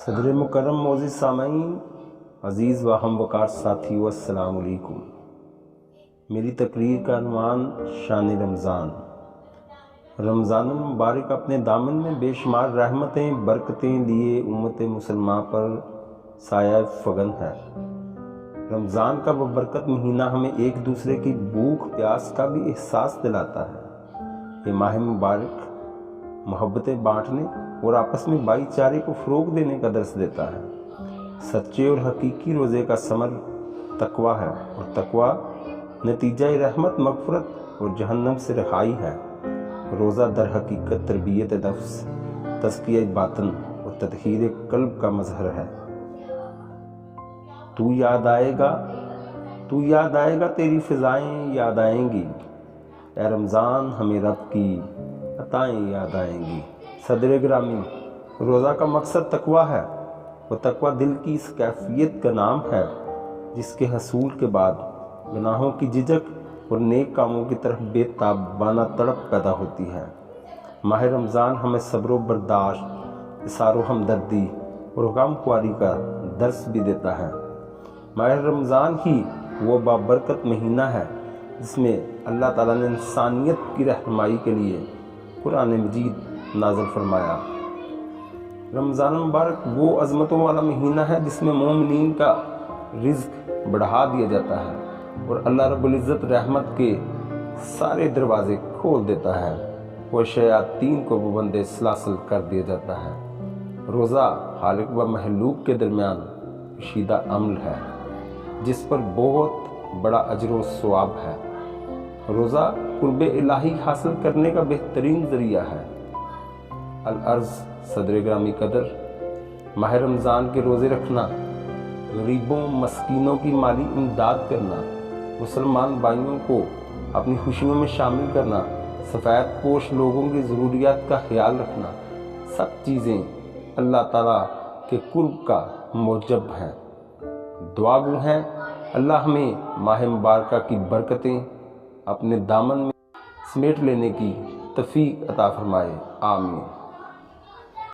صدر مکرم معزز سامعین، عزیز و ہم وقار ساتھیو، السلام علیکم۔ میری تقریر کا عنوان شان رمضان۔ رمضان المبارک اپنے دامن میں بے شمار رحمتیں برکتیں لیے امت مسلمہ پر سایہ فگن ہے۔ رمضان کا وہ برکت مہینہ ہمیں ایک دوسرے کی بھوک پیاس کا بھی احساس دلاتا ہے۔ یہ ماہ مبارک محبتیں بانٹنے اور آپس میں بھائی چارے کو فروغ دینے کا درس دیتا ہے۔ سچے اور حقیقی روزے کا ثمر تقویٰ ہے، اور تقویٰ نتیجہ رحمت، مغفرت اور جہنم سے رہائی ہے۔ روزہ در حقیقت تربیت نفس، تزکیہ باطن اور تطہیر قلب کا مظہر ہے۔ تو یاد آئے گا تیری فضائیں یاد آئیں گی، اے رمضان ہمیں رب کی عطائیں یاد آئیں گی۔ صدر گرامی، روزہ کا مقصد تقویٰ ہے۔ وہ تقویٰ دل کی اس کیفیت کا نام ہے جس کے حصول کے بعد گناہوں کی جھجک اور نیک کاموں کی طرف بے تابانہ تڑپ پیدا ہوتی ہے۔ ماہ رمضان ہمیں صبر و برداشت، اصرار و ہمدردی اور غم خواری کا درس بھی دیتا ہے۔ ماہ رمضان ہی وہ بابرکت مہینہ ہے جس میں اللہ تعالیٰ نے انسانیت کی رہنمائی کے لیے قرآن مجید نازل فرمایا۔ رمضان المبارک وہ عظمتوں والا مہینہ ہے جس میں مومنین کا رزق بڑھا دیا جاتا ہے اور اللہ رب العزت رحمت کے سارے دروازے کھول دیتا ہے۔ وہ شیاطین کو پابند سلاسل کر دیا جاتا ہے۔ روزہ خالق و مخلوق کے درمیان کشیدہ عمل ہے جس پر بہت بڑا اجر و ثواب ہے۔ روزہ قرب الہی حاصل کرنے کا بہترین ذریعہ ہے۔ العرض صدر گرامی قدر، ماہ رمضان کے روزے رکھنا، غریبوں مسکینوں کی مالی امداد کرنا، مسلمان بھائیوں کو اپنی خوشیوں میں شامل کرنا، سفید پوش لوگوں کی ضروریات کا خیال رکھنا، سب چیزیں اللہ تعالیٰ کے قرب کا موجب ہیں۔ دعا گو ہیں اللہ ہمیں ماہ مبارکہ کی برکتیں اپنے دامن میں سمیٹ لینے کی توفیق عطا فرمائے، آمین۔